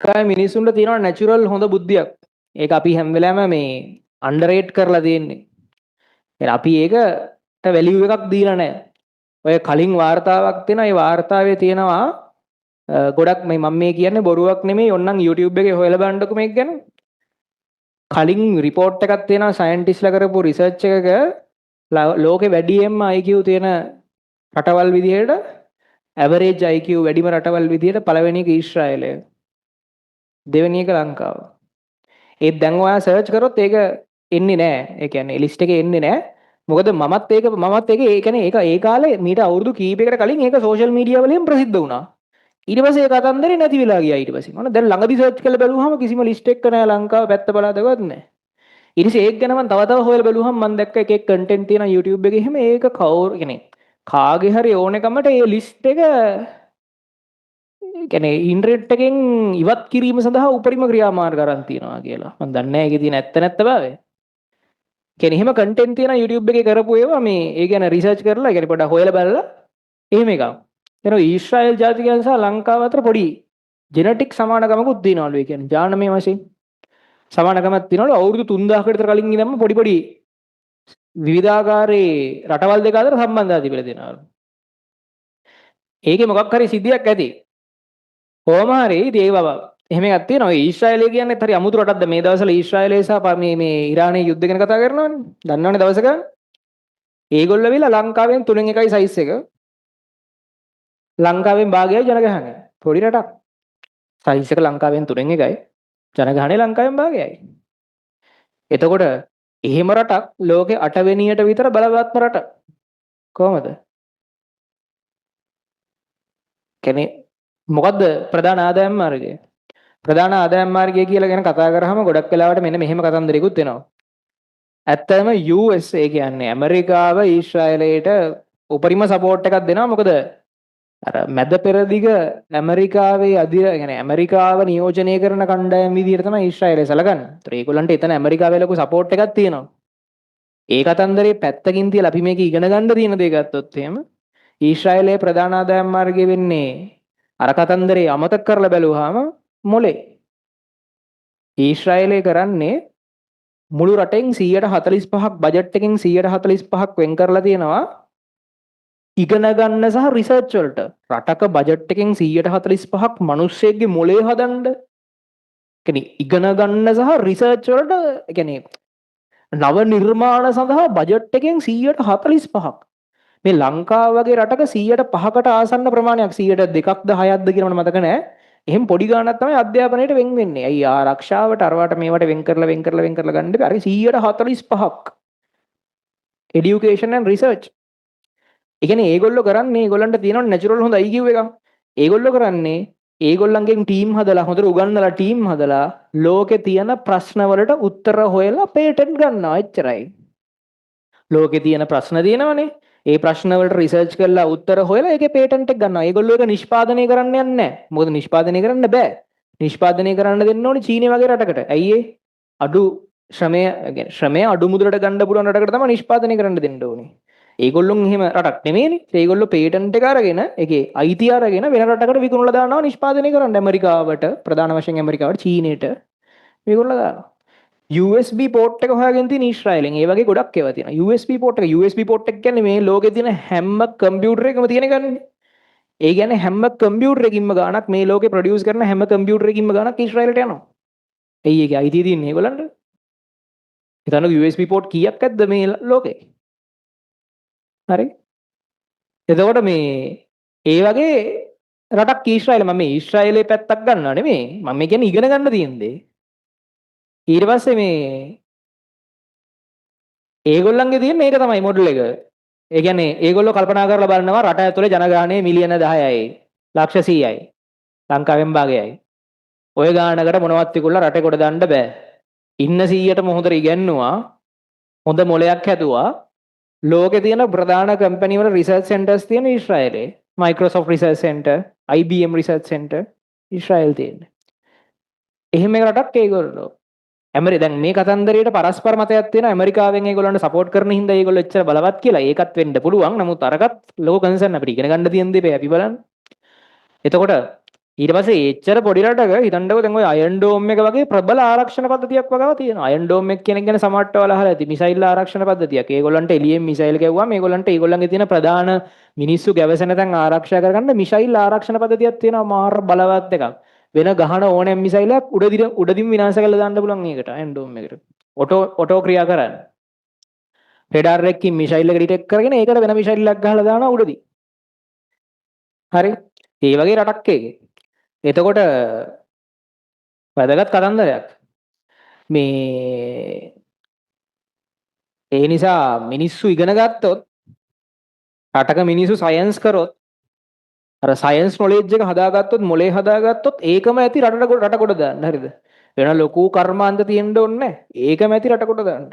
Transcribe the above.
කයි මිනිස්සුන්ට තියෙනවා නැචරල් හොඳ බුද්ධියක්. ඒක අපි හැම වෙලාවෙම මේ අන්ඩර්රේට් කරලා තියෙන්නේ. අපි ඒකට වැලියු එකක් දීලා නැහැ. ඔය කලින් වාර්තාවක් තියෙනවා. ඒ වාර්තාවේ තියෙනවා ගොඩක් මම මේ කියන්නේ බොරුවක් නෙමෙයි. ඔන්නම් YouTube එකේ හොයලා බලන්නකෝ මේක ගැන. කලින් රිපෝට් එකක් තියෙනවා සයන්ටිස්ලා කරපු රිසර්ච් එකක ලෝකේ වැඩියෙන්ම IQ තියෙන රටවල් විදිහට ඇවරේජ් IQ වැඩිම රටවල් විදිහට පළවෙනි එක ඊශ්‍රායලය. දෙවෙනි එක ලංකාව. ඒත් දැන් ඔයා සර්ච් කරොත් ඒක එන්නේ නැහැ. ඒ කියන්නේ ලිස්ට් එකේ එන්නේ නැහැ. මොකද මමත් ඒක ඒ කියන්නේ ඒක ඒ කාලේ මීට අවුරුදු කීපයකට කලින් ඒක සෝෂල් මීඩියා වලින් ප්‍රසිද්ධ වුණා. ඊට පස්සේ ඒ කතන්දරේ නැති වෙලා ගියා ඊට පස්සේ. මම දැන් ළඟදි සර්ච් කරලා බැලුවාම කිසිම ලිස්ට් එකක නැහැ ලංකාව පැත්ත බලාදවත් නැහැ. ඊට පස්සේ ඒක ගැන මම තව හොයලා බැලුවාම මම දැක්ක එක එක කන්ටෙන්ට් තියෙන YouTube එකේ එහෙම ඒක කවුරු කියන්නේ කාගේ හරි ඕනෙකමට ඒ ලිස්ට් එක කියන්නේ ඉන්ටර්නෙට් එකෙන් ඉවත් කිරීම සඳහා උපරිම ක්‍රියාමාර්ග අරන් තියනවා කියලා. මම දන්නේ නැහැ ඒකේ තියෙන ඇත්ත නැත්ත බව. කියන්නේ එහෙම කන්ටෙන්ට් තියෙන YouTube එකේ කරපු ඒවා මේ ඒ ගැන රිසර්ච් කරලා ඒ කියන්නේ පොඩ්ඩක් හොයලා බලලා එහෙම එකක්. එනවා ඊශ්‍රායල් ජාතිකයන් සහ ලංකාව අතර පොඩි ජෙනටික් සමානකමකුත් තියෙනවලු. ඒ කියන්නේ ජානමය වශයෙන් සමානකමක් තියෙනවලු. අවුරුදු 3000කට විතර කලින් ඉඳන්ම පොඩි විවිධාකාරයේ රටවල් දෙක අතර සම්බන්ධතා තිබිලා තියෙනවලු. ඒකේ මොකක් හරි සිද්ධියක් ඇති. කොහොම හරි ඉතින් ඒ බව එහෙම එකක් තියෙනවා. ඒ ඊශ්‍රායලය කියන්නේ හරි අමුතු රටක්ද මේ දවස්වල ඊශ්‍රායලය සහ මේ ඉරානයේ යුද්ධ ගැන කතා කරනවනේ. දන්නවනේ දවසක. ඒගොල්ලෝ විලා ලංකාවෙන් 3න් 1යි සයිස් එක. ලංකාවෙන් භාගයයි ජනගහනය. පොඩි රටක්. සයිස් එක ලංකාවෙන් 3න් 1යි. ජනගහනය ලංකාවෙන් භාගයයි. එතකොට එහෙම රටක් ලෝකේ 8 වෙනියට විතර බලවත්ම රට. කොහමද? කියන්නේ මොකද්ද ප්‍රධාන ආදායම් මාර්ගය? ප්‍රධාන ආදායම් මාර්ගය කියලා ගැන කතා කරාම ගොඩක් වෙලාවට මෙන්න මෙහෙම කතන්දරයකුත් එනවා. ඇත්තම USA කියන්නේ ඇමරිකාව ඊශ්‍රායලයට උපරිම සපෝට් එකක් දෙනවා. මොකද අර මැද පෙරදිග ඇමරිකාවේ අධිර කියන්නේ ඇමරිකාව නියෝජනය කරන කණ්ඩායම් විදිහට තමයි ඊශ්‍රායලය සැලකන්නේ. ඒතර ඒගොල්ලන්ට එතන ඇමරිකාවේ ලොකු සපෝට් එකක් තියෙනවා. ඒ කතන්දරේ පැත්තකින් තියලා අපි මේක ඉගෙන ගන්න තියෙන දේ ගත්තොත් එහෙම ඊශ්‍රායලයේ ප්‍රධාන ආදායම් මාර්ගය වෙන්නේ අර කතන්දරේ අමතක කරලා බැලුවාම මොලේ. ඊශ්‍රායලය කරන්නේ මුළු රටෙන් 145ක් බජට් එකෙන් 145ක් වෙන් කරලා තියෙනවා ඉගෙන ගන්න සහ රිසර්ච් වලට. රටක බජට් එකෙන් 145ක් මිනිස්සෙක්ගේ මොලේ හදන්න. කියන්නේ ඉගෙන ගන්න සහ රිසර්ච් වලට කියන්නේ නව නිර්මාණ සඳහා බජට් එකෙන් 145ක්. මේ ලංකාව වගේ රටක 105කට ආසන්න ප්‍රමාණයක් 102ක්ද 6ක්ද කියලා මට මතක නැහැ. එහෙම පොඩි ගාණක් තමයි අධ්‍යාපනයට වෙන් වෙන්නේ. අයි ආරක්ෂාවට අරවට මේවට වෙන් කරලා ගන්න බෑ. අර 145ක්. education and research. ඒ කියන්නේ ඒගොල්ලෝ කරන්නේ ඒගොල්ලන්ට තියෙන නැචරල් හොඳ IQ එකක්. ඒගොල්ලෝ කරන්නේ ඒගොල්ලන්ගෙන් ටීම් හදලා හොඳට උගන්වලා ටීම් හදලා ලෝකේ තියෙන ප්‍රශ්න වලට උත්තර හොයලා පේටන්ට් ගන්නවා. එච්චරයි. ලෝකේ තියෙන ප්‍රශ්න තියෙනවනේ. ඒ ප්‍රශ්න වලට රිසර්ච් කරලා උත්තර හොයලා ඒකේ පේටන්ට් එක ගන්නවා. ඒගොල්ලෝ ඒක නිෂ්පාදනය කරන්න යන්නේ නැහැ. මොකද නිෂ්පාදනය කරන්න බෑ. නිෂ්පාදනය කරන්න දෙන්න ඕනේ චීනය වගේ රටකට. ඇයි ඒ? අඩු ශ්‍රමය අඩු මුදලට ගන්න පුළුවන් රටකට තමයි නිෂ්පාදනය කරන්න දෙන්න ඕනේ. ඒගොල්ලොන් එහෙම රටක් නෙමෙයිනේ. ඒගොල්ලෝ පේටන්ට් එක අරගෙන ඒකේ අයිතිය අරගෙන වෙන රටකට විකුණලා දානවා නිෂ්පාදනය කරන්න. ඇමරිකාවට ප්‍රධාන වශයෙන් ඇමරිකාවට චීනයට මේගොල්ලෝ දානවා. USB පෝට් එක හොයාගෙන තියෙන ඊශ්‍රායලෙන් ඒ වගේ ගොඩක් ඒවා තියෙනවා. USB පෝට් එක කියන්නේ මේ ලෝකේ තියෙන හැම කම්පියුටර් එකකම තියෙන එකනේ. ඒ කියන්නේ හැම කම්පියුටර් එකකින්ම ගාණක් මේ ලෝකේ ප්‍රොඩියුස් කරන හැම කම්පියුටර් එකකින්ම ගාණක් ඊශ්‍රායලට යනවා. එයි ඒකේ අයිතිය තියෙන්නේ ඒගොල්ලන්ට. හිතන්න USB පෝට් කීයක් ඇද්ද මේ ලෝකේ? හරි. එතකොට මේ ඒ වගේ රටක් ඊශ්‍රායල මම මේ ඊශ්‍රායලයේ පැත්තක් ගන්නවා නෙමෙයි. මම කියන්නේ ඉගෙන ගන්න තියෙන දේ. ඊට පස්සේ මේ ඒගොල්ලන්ගේ තියෙන මේක තමයි මොඩල් එක. ඒ කියන්නේ ඒගොල්ලෝ කල්පනා කරලා බලනවා රට ඇතුලේ ජනගහනය මිලියන 10යි. ලක්ෂ 100යි. ලංකාවෙන් භාගයයි. ඔය ගානකට මොනවත් විකුණලා රටේ කොට දාන්න බෑ. ඉන්න 100ටම හොඳට ඉගෙනුවා. හොඳ මොලයක් හැදුවා. ලෝකේ තියෙන ප්‍රධාන කම්පැනි වල රිසර්ච් සෙන්ටර්ස් තියෙන ඊශ්‍රායලේ. Microsoft Research Center, IBM Research Center Israel තියෙන්නේ. එහෙම එක රටක් ඒගොල්ලෝ. දැන් මේ කතන්දරයට පරස්පර මතයක් තියෙන ඇමරිකාවෙන් ඒගොල්ලන්ට සපෝට් කරන හින්දා ඒගොල්ලෝ එච්චර බලවත් කියලා. ඒකත් වෙන්න පුළුවන්. නමුත් අරකට ලොකු කන්සර්න් අපිට ඉගෙන ගන්න තියෙන දේ අපි බලන්න. එතකොට ඊට පස්සේ එච්චර පොඩි රටක හිතන්නකෝ දැන් ඔය අයන් ඩෝම් එක වගේ ප්‍රබල ආරක්ෂණ පද්ධතියක් වගේම තියෙනවා. අයන් ඩෝම් එක කියන එක ගැන සමහරට ඔයාලා අහලා ඇති. මිසයිල් ආරක්ෂණ පද්ධතියක්. ඒගොල්ලන්ට එළියෙන් මිසයිල් ගැව්වම ඒගොල්ලන්ට ඒගොල්ලන්ගේ තියෙන ප්‍රධාන මිනිස්සු ගැවසෙන තැන් ආරක්ෂා කරගන්න මිසයිල් ආරක්ෂණ පද්ධතියක් තියෙනවා මාර බලවත් එකක්. වෙන ගහන ඕනෑම මිසයිලයක් උඩදින් විනාශ කරලා දාන්න පුළුවන් ඒකට අයන් ඩෝම් එකට. ඔටෝ ක්‍රියා කරන්නේ. රෙඩාර් එකකින් මිසයිල් එක ඩිටෙක්ට් කරගෙන ඒකට වෙන මිසයිල් එකක් ගහලා දානවා උඩදී. හරි. ඒ වගේ රටක් ඒකේ. එතකොට වැදගත් කතන්දරයක්. මේ ඒ නිසා මිනිස්සු ඉගෙන ගත්තොත් රටක මිනිස්සු සයන්ස් කරොත් අර සයන්ස් නොලෙජ් එක හදාගත්තොත් මොලේ හදාගත්තොත් ඒකම ඇති රට කොට දාන්න. හරිද? වෙන ලොකු කර්මාන්ත තියෙන්න ඕනේ නැහැ. ඒකම ඇති රට කොට දාන්න.